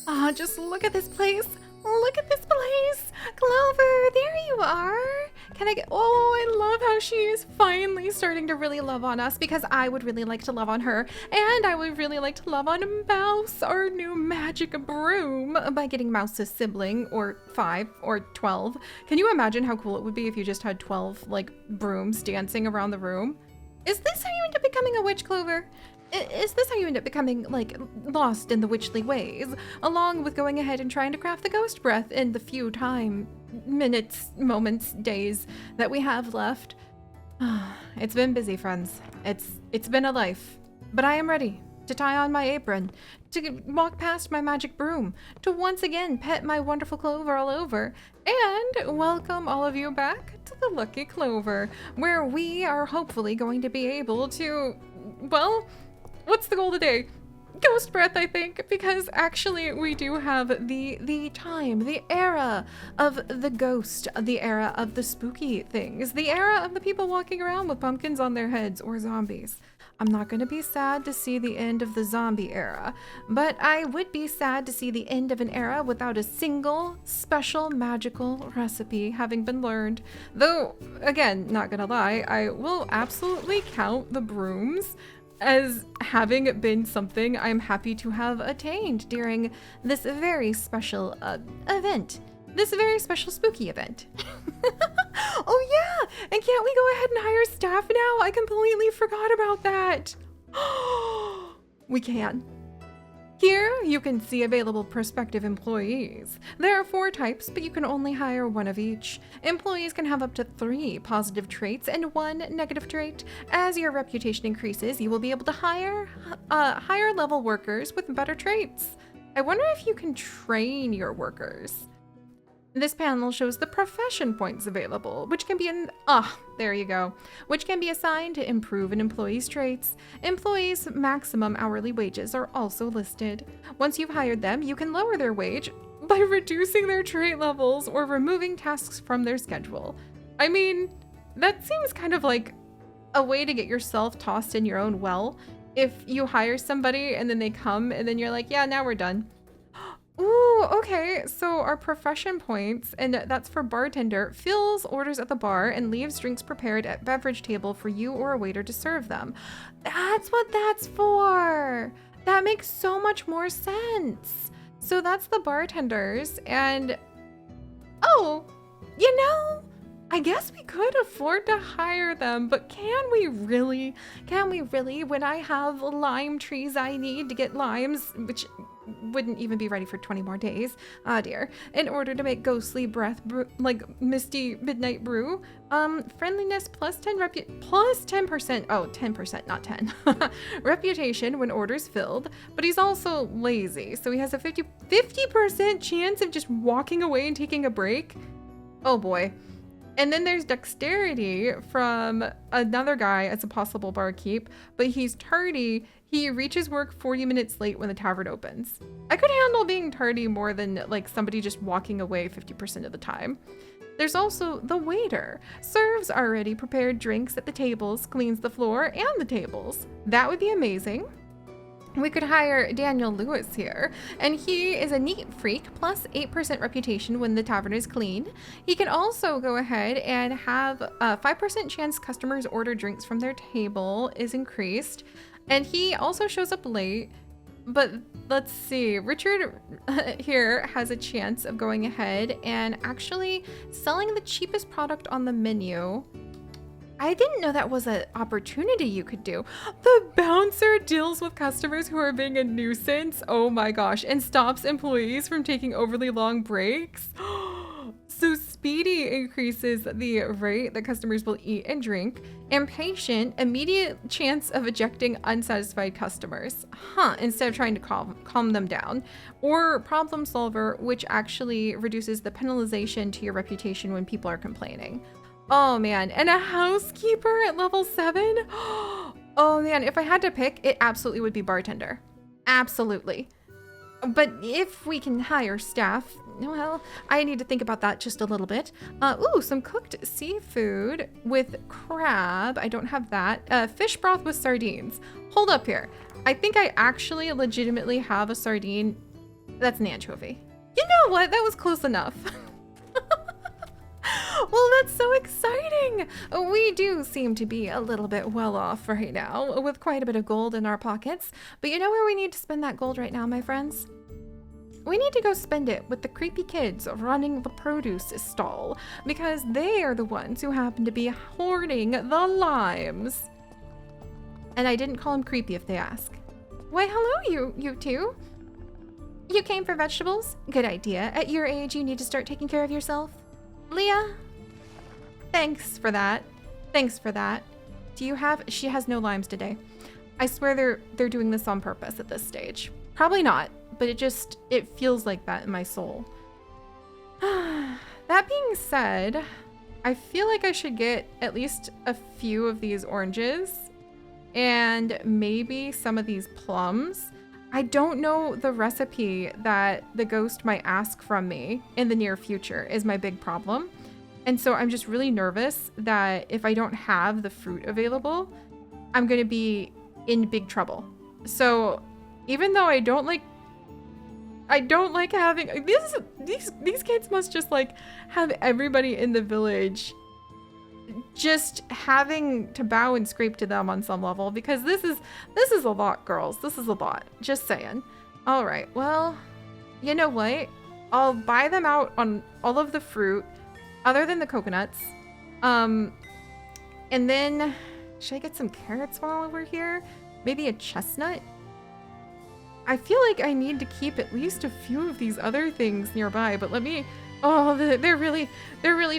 Oh, just look at this place. Look at this place. Clover, there you are. Can I get, oh, I love how she is finally starting to really love on us because I would really like to love on her. And I would really like to love on Mouse, our new magic broom, by getting Mouse's sibling, or 5 or 12. Can you imagine how cool it would be if you just had 12, like, brooms dancing around the room? Is this how you end up becoming a witch, Clover? Is this how you end up becoming, like, lost in the witchly ways, along with going ahead and trying to craft the ghost breath in the few time, minutes, moments, days that we have left? It's been busy, friends. It's been a life. But I am ready to tie on my apron, to walk past my magic broom, to once again pet my wonderful Clover all over, and welcome all of you back to the Lucky Clover, where we are hopefully going to be able to, well, what's the goal today? Ghost breath, I think, because actually we do have the time, the era of the ghost, the era of the spooky things, the era of the people walking around with pumpkins on their heads or zombies. I'm not going to be sad to see the end of the zombie era, but I would be sad to see the end of an era without a single special magical recipe having been learned. Though, again, not gonna lie, I will absolutely count the brooms as having been something I'm happy to have attained during this very special event. This very special spooky event. Oh yeah, and can't we go ahead and hire staff now? I completely forgot about that. We can. Here, you can see available prospective employees. There are 4 types, but you can only hire 1 of each. Employees can have up to 3 positive traits and 1 negative trait. As your reputation increases, you will be able to hire higher level workers with better traits. I wonder if you can train your workers. This panel shows the profession points available, which can be there you go, which can be assigned to improve an employee's traits. Employees' maximum hourly wages are also listed. Once you've hired them, you can lower their wage by reducing their trait levels or removing tasks from their schedule. I mean, that seems kind of like a way to get yourself tossed in your own well. If you hire somebody and then they come and then you're like, yeah, now we're done. Ooh, okay, so our profession points, and that's for bartender, fills orders at the bar and leaves drinks prepared at beverage table for you or a waiter to serve them. That's what that's for. That makes so much more sense. So that's the bartenders, and oh, you know, I guess we could afford to hire them, but can we really? When I have lime trees I need to get limes, which wouldn't even be ready for 20 more days, ah dear, in order to make ghostly breath like misty midnight brew, friendliness plus 10%, oh, 10%, not 10, reputation when orders filled, but he's also lazy, so he has a 50% chance of just walking away and taking a break. Oh boy. And then there's dexterity from another guy as a possible barkeep, but he's tardy. He reaches work 40 minutes late when the tavern opens. I could handle being tardy more than like somebody just walking away 50% of the time. There's also the waiter. Serves already prepared drinks at the tables, cleans the floor and the tables. That would be amazing. We could hire Daniel Lewis here, and he is a neat freak, plus 8% reputation when the tavern is clean. He can also go ahead and have a 5% chance customers order drinks from their table is increased, and he also shows up late. But let's see, Richard here has a chance of going ahead and actually selling the cheapest product on the menu. I didn't know that was an opportunity you could do. The bouncer deals with customers who are being a nuisance. Oh my gosh. And stops employees from taking overly long breaks. So Speedy increases the rate that customers will eat and drink. Impatient, immediate chance of ejecting unsatisfied customers. Instead of trying to calm them down. Or Problem Solver, which actually reduces the penalization to your reputation when people are complaining. Oh man, and a housekeeper at level 7? Oh man, if I had to pick, it absolutely would be bartender. Absolutely. But if we can hire staff, well, I need to think about that just a little bit. Ooh, some cooked seafood with crab. I don't have that. Fish broth with sardines. Hold up here. I think I actually legitimately have a sardine That's an anchovy. You know what? That was close enough. Well, that's so exciting. We do seem to be a little bit well off right now with quite a bit of gold in our pockets. But you know where we need to spend that gold right now, my friends? We need to go spend it with the creepy kids running the produce stall because they are the ones who happen to be hoarding the limes. And I didn't call them creepy if they ask. Why, hello, you two. You came for vegetables? Good idea. At your age, you need to start taking care of yourself. Leah? Thanks for that. Thanks for that. Do you have... She has no limes today. I swear they're doing this on purpose at this stage. Probably not, but it feels like that in my soul. That being said, I feel like I should get at least a few of these oranges and maybe some of these plums. I don't know the recipe that the ghost might ask from me in the near future is my big problem. And so I'm just really nervous that if I don't have the fruit available, I'm going to be in big trouble. So even though I don't like having these kids must just like have everybody in the village just having to bow and scrape to them on some level, because this is a lot, girls. This is a lot. Just saying. All right. Well, you know what? I'll buy them out on all of the fruit other than the coconuts. And then should I get some carrots while we're here? Maybe a chestnut? I feel like I need to keep at least a few of these other things nearby, but let me... Oh, they're really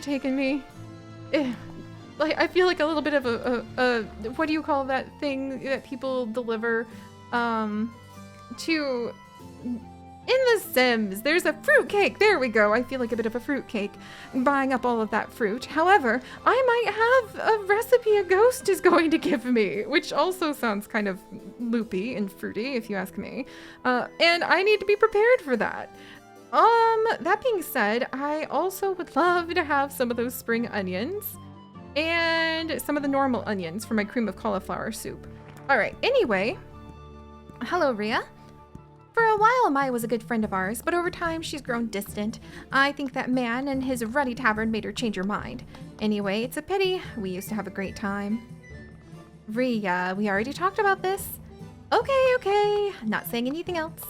taking me. Like, I feel like a little bit of a what do you call that thing that people deliver to... In The Sims, there's a fruit cake. There we go. I feel like a bit of a fruit cake buying up all of that fruit. However, I might have a recipe a ghost is going to give me, which also sounds kind of loopy and fruity, if you ask me. And I need to be prepared for that. That being said, I also would love to have some of those spring onions and some of the normal onions for my cream of cauliflower soup. All right. Anyway, hello, Rhea. For a while, Mai was a good friend of ours, but over time, she's grown distant. I think that man and his ruddy tavern made her change her mind. Anyway, it's a pity. We used to have a great time. Rhea, we already talked about this. Okay. Not saying anything else.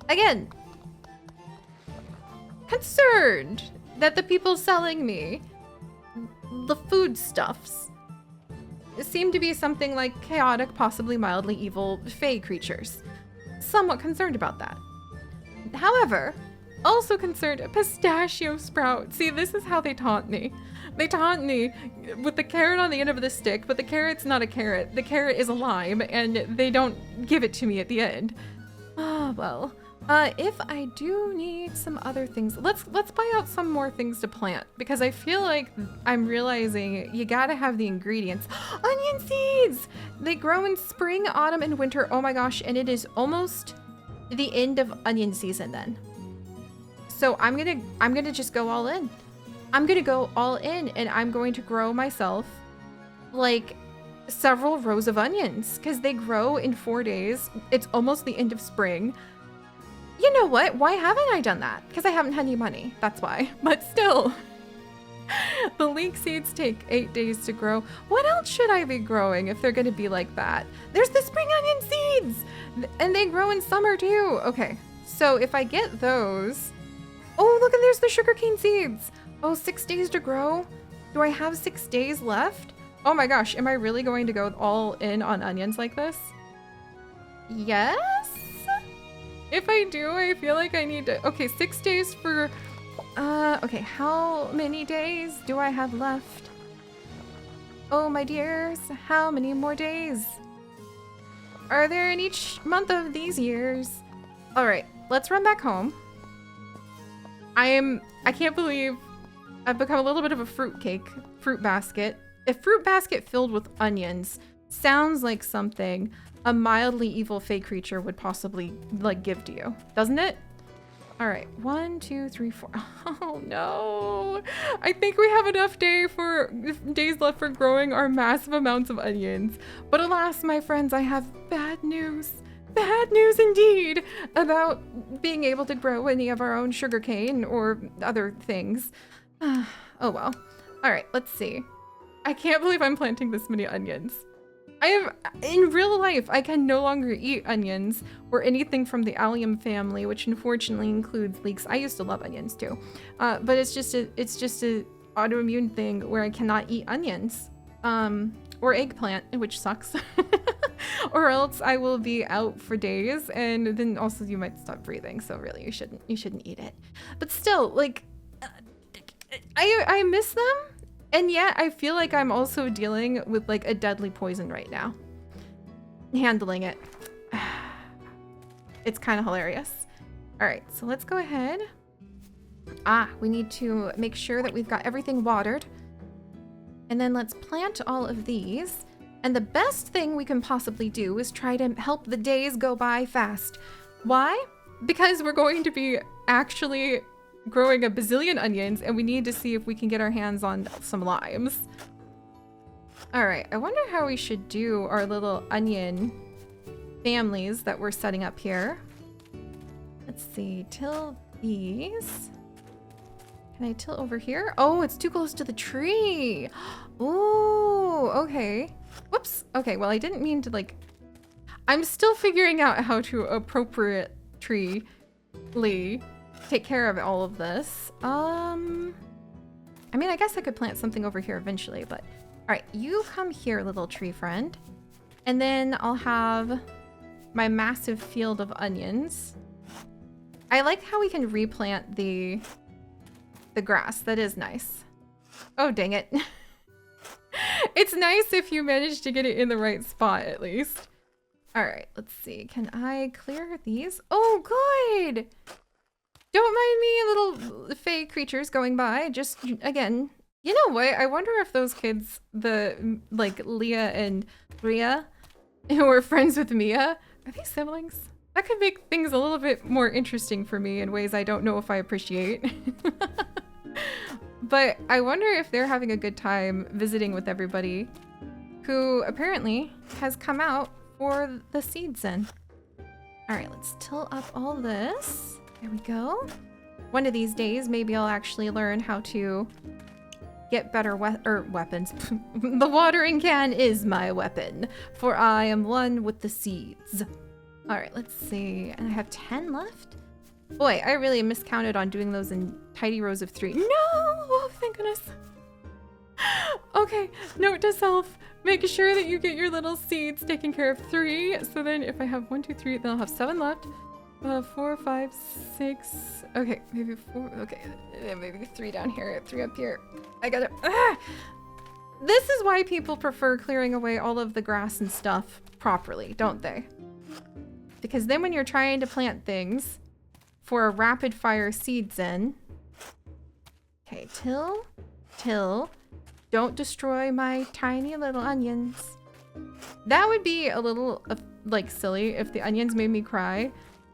Again, concerned that the people selling me the foodstuffs seem to be something like chaotic, possibly mildly evil fae creatures. Somewhat concerned about that. However, also concerned a pistachio sprout. See, this is how they taunt me. They taunt me with the carrot on the end of the stick, but the carrot's not a carrot. The carrot is a lime, and they don't give it to me at the end. Ah, well. If I do need some other things, let's buy out some more things to plant, because I feel like I'm realizing you gotta have the ingredients. Onion seeds! They grow in spring, autumn, and winter. Oh my gosh, and it is almost the end of onion season then. So I'm gonna just go all in. I'm gonna go all in, and I'm going to grow myself like several rows of onions, because they grow in 4 days. It's almost the end of spring. You know what? Why haven't I done that? Because I haven't had any money. That's why. But still, the leek seeds take 8 days to grow. What else should I be growing if they're going to be like that? There's the spring onion seeds! And they grow in summer too. Okay, so if I get those... Oh, look, and there's the sugarcane seeds. Oh, 6 days to grow? Do I have 6 days left? Oh my gosh, am I really going to go all in on onions like this? Yes? If I do, I feel like I need to... Okay, 6 days for... okay, how many days do I have left? Oh, my dears, how many more days are there in each month of these years? All right, let's run back home. I can't believe I've become a little bit of a fruit basket. A fruit basket filled with onions sounds like something a mildly evil fey creature would possibly like give to you, doesn't it? All right, 1, 2, 3, 4. Oh no, I think we have enough days left for growing our massive amounts of onions. But alas, my friends, I have bad news. bad news indeed about being able to grow any of our own sugarcane or other things. Oh well. All right, let's see. I can't believe I'm planting this many onions. In real life, I can no longer eat onions or anything from the allium family, which unfortunately includes leeks. I used to love onions too, but it's just a autoimmune thing where I cannot eat onions, or eggplant, which sucks, or else I will be out for days, and then also you might stop breathing. So really, you shouldn't eat it. But still, like, I miss them. And yet, I feel like I'm also dealing with like a deadly poison right now. Handling it. It's kind of hilarious. All right, so let's go ahead. We need to make sure that we've got everything watered. And then let's plant all of these. And the best thing we can possibly do is try to help the days go by fast. Why? Because we're going to be actually growing a bazillion onions, and we need to see if we can get our hands on some limes. All right, I wonder how we should do our little onion families that we're setting up here. Let's see, till these. Can I till over here? Oh, it's too close to the tree. Oh, okay. Whoops. Okay, well, I didn't mean to, like, I'm still figuring out how to appropriately take care of all of this. I mean, I guess I could plant something over here eventually, but all right, you come here, little tree friend, and then I'll have my massive field of onions. I like how we can replant the grass. That is nice. Oh, dang it. It's nice if you manage to get it in the right spot at least. All right, let's see. Can I clear these? Oh, good. Don't mind me, little fey creatures going by. Just, again, you know what? I wonder if those kids, like, Leah and Rhea, who are friends with Mia, are they siblings? That could make things a little bit more interesting for me in ways I don't know if I appreciate. But I wonder if they're having a good time visiting with everybody who apparently has come out for the seeds in. All right, let's till up all this. There we go. One of these days, maybe I'll actually learn how to get better weapons. The watering can is my weapon, for I am one with the seeds. All right, let's see. And I have 10 left? Boy, I really miscounted on doing those in tidy rows of 3. No! Oh, thank goodness. Okay, note to self. Make sure that you get your little seeds taken care of 3. So then if I have 1, 2, 3, then I'll have 7 left. 4, 5, 6. Okay, maybe 4. Okay, maybe 3 down here, 3 up here. I gotta. This is why people prefer clearing away all of the grass and stuff properly, don't they? Because then when you're trying to plant things for a rapid fire seeds in. Okay, till. Don't destroy my tiny little onions. That would be a little like silly if the onions made me cry.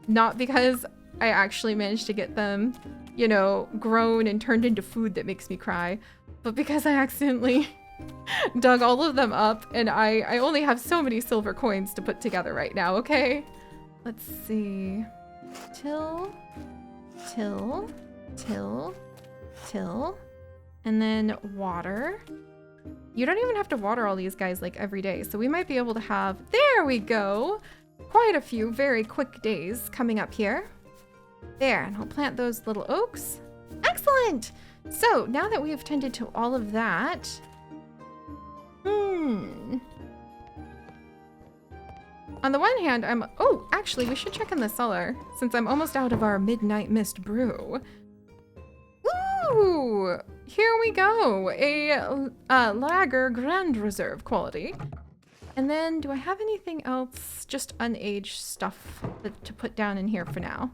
Not because I actually managed to get them, you know, grown and turned into food that makes me cry, but because I accidentally dug all of them up and I only have so many silver coins to put together right now, okay? Let's see. Till. And then water. You don't even have to water all these guys like every day, so we might be able to have, there we go, quite a few very quick days coming up here. There, and I'll plant those little oaks. Excellent! So now that we have tended to all of that, on the one hand, oh, actually, we should check in the cellar since I'm almost out of our Midnight Mist brew. Ooh, here we go. A Lager Grand Reserve quality. And then, do I have anything else? Just unaged stuff to put down in here for now.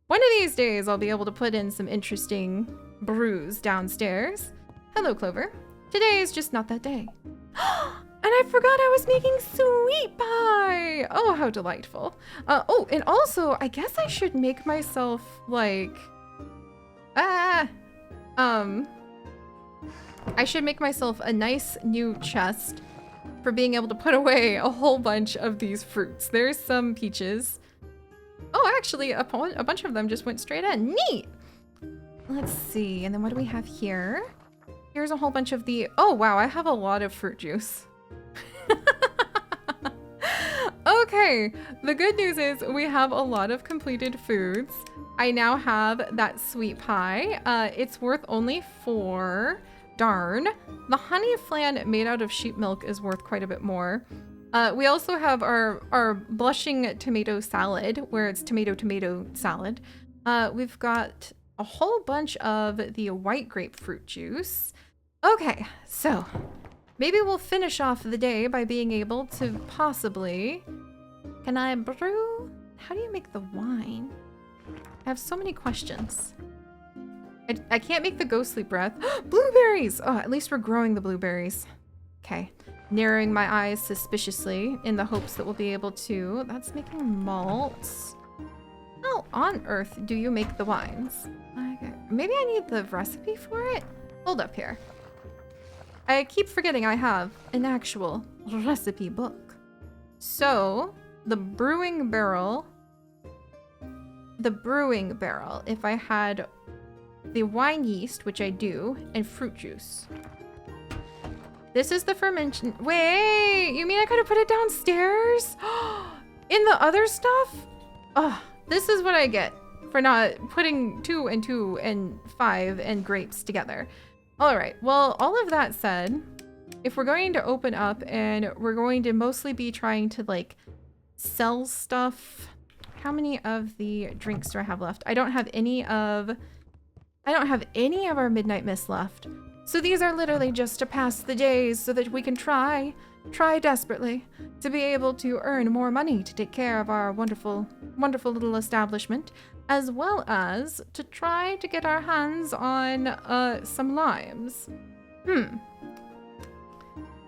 One of these days, I'll be able to put in some interesting brews downstairs. Hello, Clover. Today is just not that day. And I forgot I was making sweet pie. Oh, how delightful. Oh, and also, I guess I should make myself, like... I should make myself a nice new chest for being able to put away a whole bunch of these fruits. There's some peaches. Oh, actually, a bunch of them just went straight in. Neat! Let's see, and then what do we have here? Here's a whole bunch of the... Oh, wow, I have a lot of fruit juice. Okay, the good news is we have a lot of completed foods. I now have that sweet pie. It's worth only 4. Darn. The honey flan made out of sheep milk is worth quite a bit more. We also have our blushing tomato salad, where it's tomato salad. We've got a whole bunch of the white grapefruit juice. Okay, so maybe we'll finish off the day by being able to possibly... Can I brew? How do you make the wine? I have so many questions. I can't make the ghostly breath. Blueberries! Oh, at least we're growing the blueberries. Okay. Narrowing my eyes suspiciously in the hopes that we'll be able to... That's making malts. How on earth do you make the wines? Okay. Maybe I need the recipe for it? Hold up here. I keep forgetting I have an actual recipe book. So, the brewing barrel, if I had the wine yeast, which I do, and fruit juice. This is the fermentation. Wait, you mean I could have put it downstairs? In the other stuff? Oh, this is what I get for not putting 2 and 2 and 5 and grapes together. All right, well, all of that said, if we're going to open up and we're going to mostly be trying to like sell stuff. How many of the drinks do I have left? I don't have any of our Midnight Mist left. So these are literally just to pass the days so that we can try desperately to be able to earn more money to take care of our wonderful, wonderful little establishment, as well as to try to get our hands on some limes.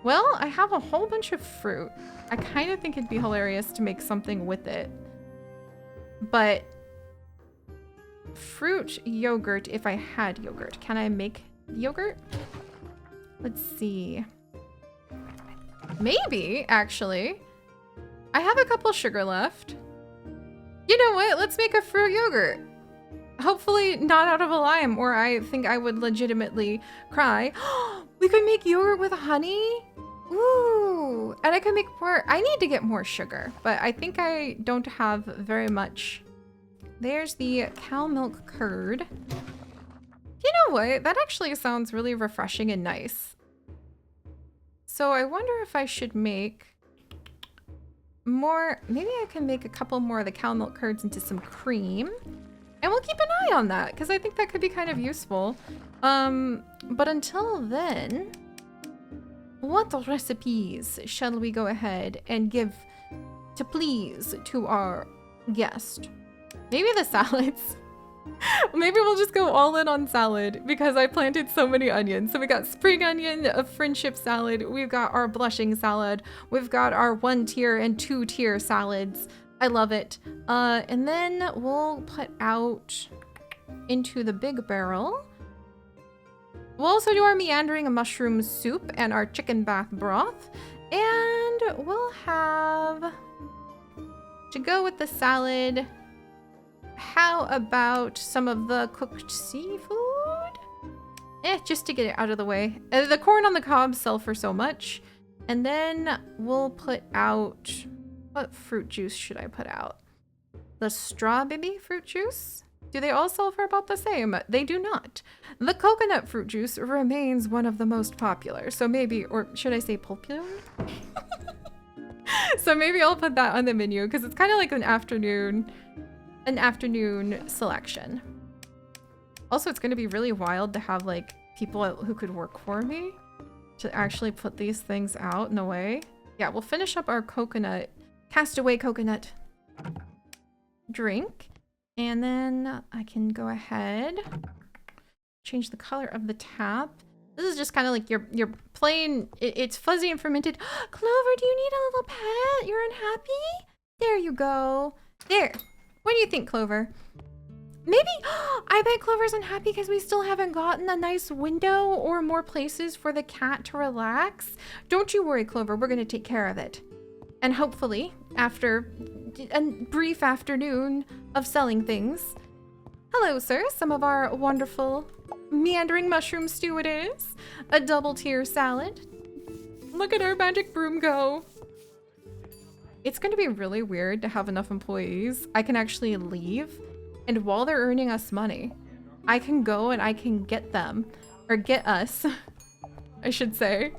Well, I have a whole bunch of fruit. I kind of think it'd be hilarious to make something with it. But fruit yogurt, if I had yogurt. Can I make yogurt? Let's see. Maybe, actually. I have a couple sugar left. You know what? Let's make a fruit yogurt. Hopefully not out of a lime, or I think I would legitimately cry. We could make yogurt with honey? Ooh, and I could make more. I need to get more sugar, but I think I don't have very much. There's the cow milk curd. You know what? That actually sounds really refreshing and nice. So I wonder if I should make more. Maybe I can make a couple more of the cow milk curds into some cream. And we'll keep an eye on that, because I think that could be kind of useful. But until then, what recipes shall we go ahead and give to please to our guest? Maybe the salads. Maybe we'll just go all in on salad, because I planted so many onions. So we got spring onion, a friendship salad. We've got our blushing salad. We've got our 1-tier and 2-tier salads. I love it. And then we'll put out into the big barrel. We'll also do our meandering mushroom soup and our chicken bath broth. And we'll have, to go with the salad, how about some of the cooked seafood? Just to get it out of the way. The corn on the cob sell for so much. And then we'll put out... What fruit juice should I put out? The strawberry fruit juice? Do they all sell for about the same? They do not. The coconut fruit juice remains one of the most popular. So maybe, or should I say popular? So maybe I'll put that on the menu, because it's kind of like an afternoon selection. Also, it's going to be really wild to have like people who could work for me to actually put these things out in the way. Yeah, we'll finish up our coconut. Castaway coconut drink, and then I can go ahead, change the color of the tap. This is just kind of like your plain, it's fuzzy and fermented. Clover, do you need a little pet? You're unhappy? There you go. There. What do you think, Clover? Maybe, I bet Clover's unhappy because we still haven't gotten a nice window or more places for the cat to relax. Don't you worry, Clover, we're gonna take care of it. And hopefully, after a brief afternoon of selling things. Hello, sir, some of our wonderful meandering mushroom stew it is. A double tier salad. Look at our magic broom go. It's gonna be really weird to have enough employees. I can actually leave, and while they're earning us money, I can go and I can get them, or get us, I should say.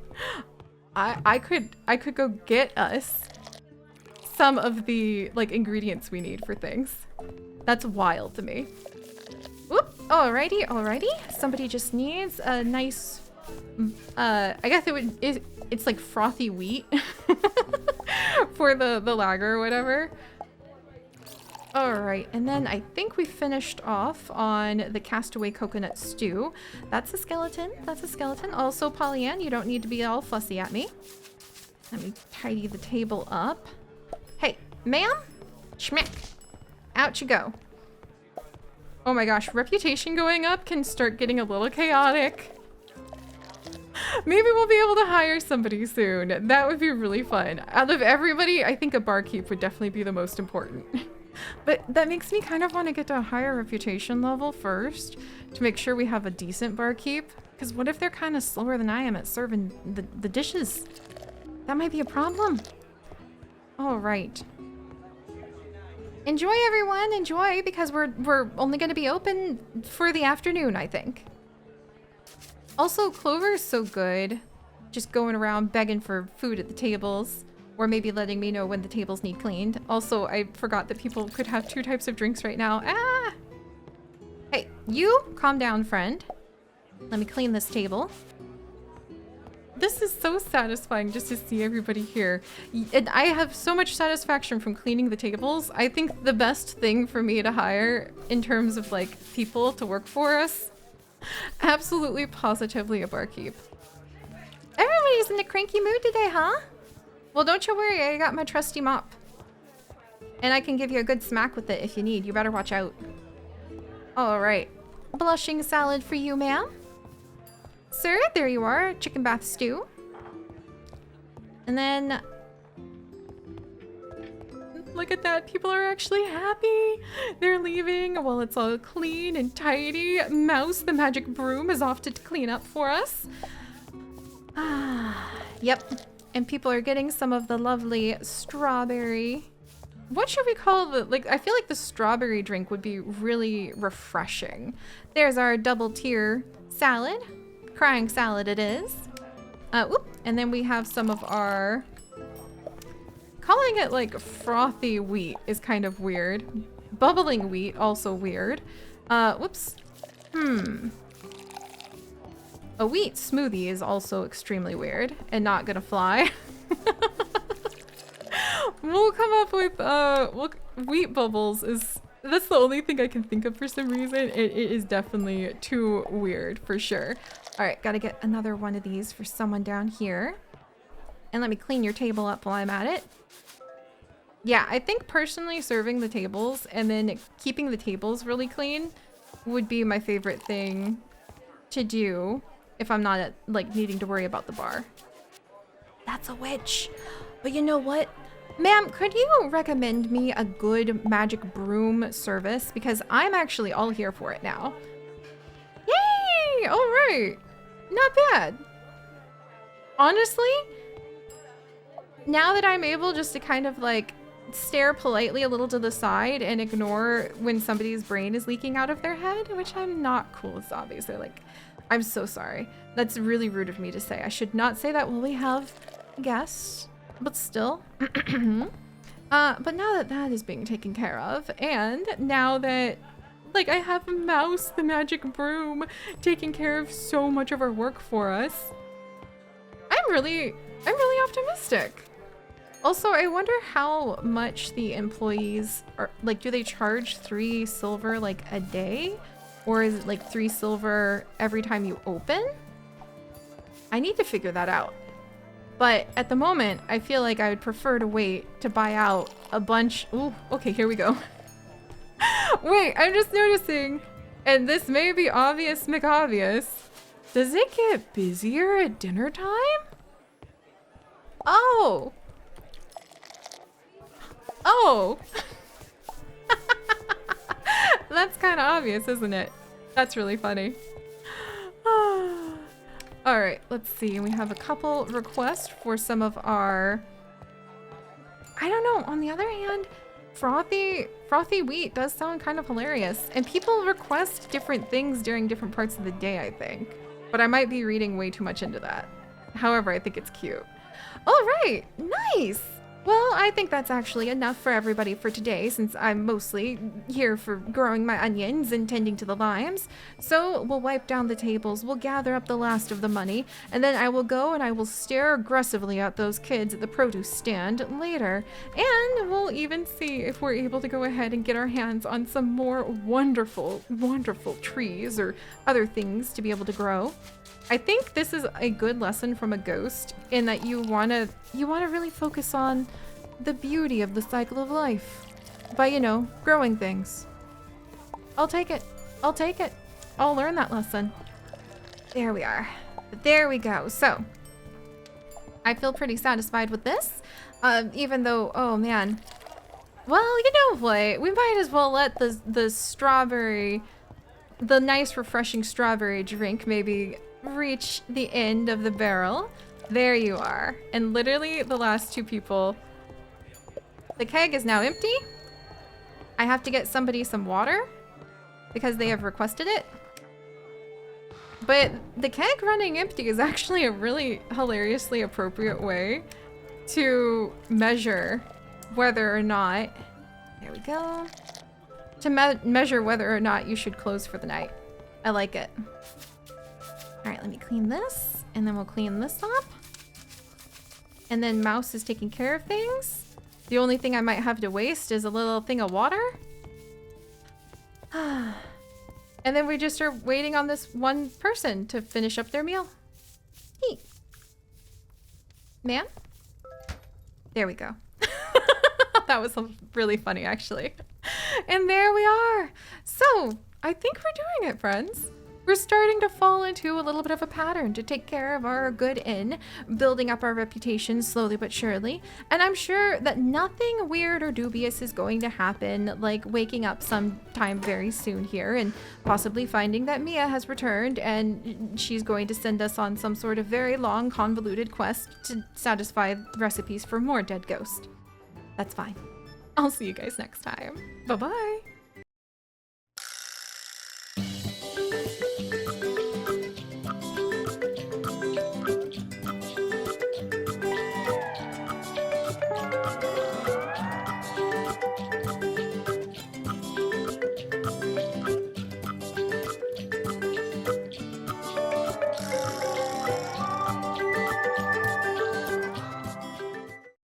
I could go get us some of the like ingredients we need for things. That's wild to me. Whoop, alrighty. Somebody just needs a nice, I guess it's like frothy wheat for the lager or whatever. Alright, and then I think we finished off on the castaway coconut stew. That's a skeleton. Also, Pollyann, you don't need to be all fussy at me. Let me tidy the table up. Hey, ma'am? Schmack. Out you go. Oh my gosh, reputation going up can start getting a little chaotic. Maybe we'll be able to hire somebody soon. That would be really fun. Out of everybody, I think a barkeep would definitely be the most important. But that makes me kind of want to get to a higher reputation level first to make sure we have a decent barkeep. Because what if they're kind of slower than I am at serving the dishes? That might be a problem. All right. Enjoy, everyone. Enjoy, because we're only going to be open for the afternoon, I think. Also, Clover is so good. Just going around begging for food at the tables. Or maybe letting me know when the tables need cleaned. Also, I forgot that people could have 2 types of drinks right now. Ah! Hey, you calm down, friend. Let me clean this table. This is so satisfying just to see everybody here. And I have so much satisfaction from cleaning the tables. I think the best thing for me to hire in terms of like people to work for us, absolutely positively a barkeep. Everybody's in a cranky mood today, huh? Well, don't you worry, I got my trusty mop. And I can give you a good smack with it if you need. You better watch out. All right. Blushing salad for you, ma'am. Sir, there you are. Chicken bath stew. And then... Look at that. People are actually happy. They're leaving while it's all clean and tidy. Mouse, the magic broom, is off to clean up for us. Ah, yep. And people are getting some of the lovely strawberry. What should we call the, like, I feel like the strawberry drink would be really refreshing. There's our double tier salad. Crying salad it is. Whoop. And then we have some of our, calling it like frothy wheat is kind of weird. Bubbling wheat, also weird. Whoops. A wheat smoothie is also extremely weird and not gonna fly. We'll come up with, wheat bubbles is, that's the only thing I can think of for some reason. It is definitely too weird for sure. All right, gotta get another one of these for someone down here. And let me clean your table up while I'm at it. Yeah, I think personally serving the tables and then keeping the tables really clean would be my favorite thing to do. If I'm not like needing to worry about the bar. That's a witch. But you know what? Ma'am, could you recommend me a good magic broom service? Because I'm actually all here for it now. Yay! All right. Not bad. Honestly, now that I'm able just to kind of like stare politely a little to the side and ignore when somebody's brain is leaking out of their head, which I'm not cool with zombies. They're like, I'm so sorry. That's really rude of me to say. I should not say that while we have guests, but still. But now that that is being taken care of, and now that, like, I have Mouse, the magic broom, taking care of so much of our work for us, I'm really optimistic. Also, I wonder how much the employees are, like, do they charge 3 silver, like, a day? Or is it like 3 silver every time you open? I need to figure that out. But at the moment, I feel like I would prefer to wait to buy out a bunch. Ooh, okay, here we go. Wait, I'm just noticing, and this may be obvious McObvious. Does it get busier at dinner time? Oh. Oh. That's kind of obvious, isn't it? That's really funny. All right, let's see. We have a couple requests for some of our... I don't know. On the other hand, frothy wheat does sound kind of hilarious. And people request different things during different parts of the day, I think. But I might be reading way too much into that. However, I think it's cute. All right, nice. Well, I think that's actually enough for everybody for today, since I'm mostly here for growing my onions and tending to the limes. So we'll wipe down the tables, we'll gather up the last of the money, and then I will go and I will stare aggressively at those kids at the produce stand later. And we'll even see if we're able to go ahead and get our hands on some more wonderful, wonderful trees or other things to be able to grow. I think this is a good lesson from a ghost in that you wanna really focus on the beauty of the cycle of life by, you know, growing things. I'll take it. I'll take it. I'll learn that lesson. There we are. There we go. So I feel pretty satisfied with this, even though, oh man. Well, you know what? We might as well let the strawberry, the nice refreshing strawberry drink maybe reach the end of the barrel. There you are. And literally the last two people. The keg is now empty. I have to get somebody some water because they have requested it. But the keg running empty is actually a really hilariously appropriate way to measure whether or not, there we go, to measure whether or not you should close for the night. I like it. All right, let me clean this, and then we'll clean this up. And then Mouse is taking care of things. The only thing I might have to waste is a little thing of water. And then we just are waiting on this one person to finish up their meal. Eat. Man? There we go. That was really funny, actually. And there we are. So, I think we're doing it, friends. We're starting to fall into a little bit of a pattern to take care of our good inn, building up our reputation slowly but surely. And I'm sure that nothing weird or dubious is going to happen, like waking up sometime very soon here and possibly finding that Mia has returned and she's going to send us on some sort of very long, convoluted quest to satisfy recipes for more dead ghost. That's fine. I'll see you guys next time. Bye-bye.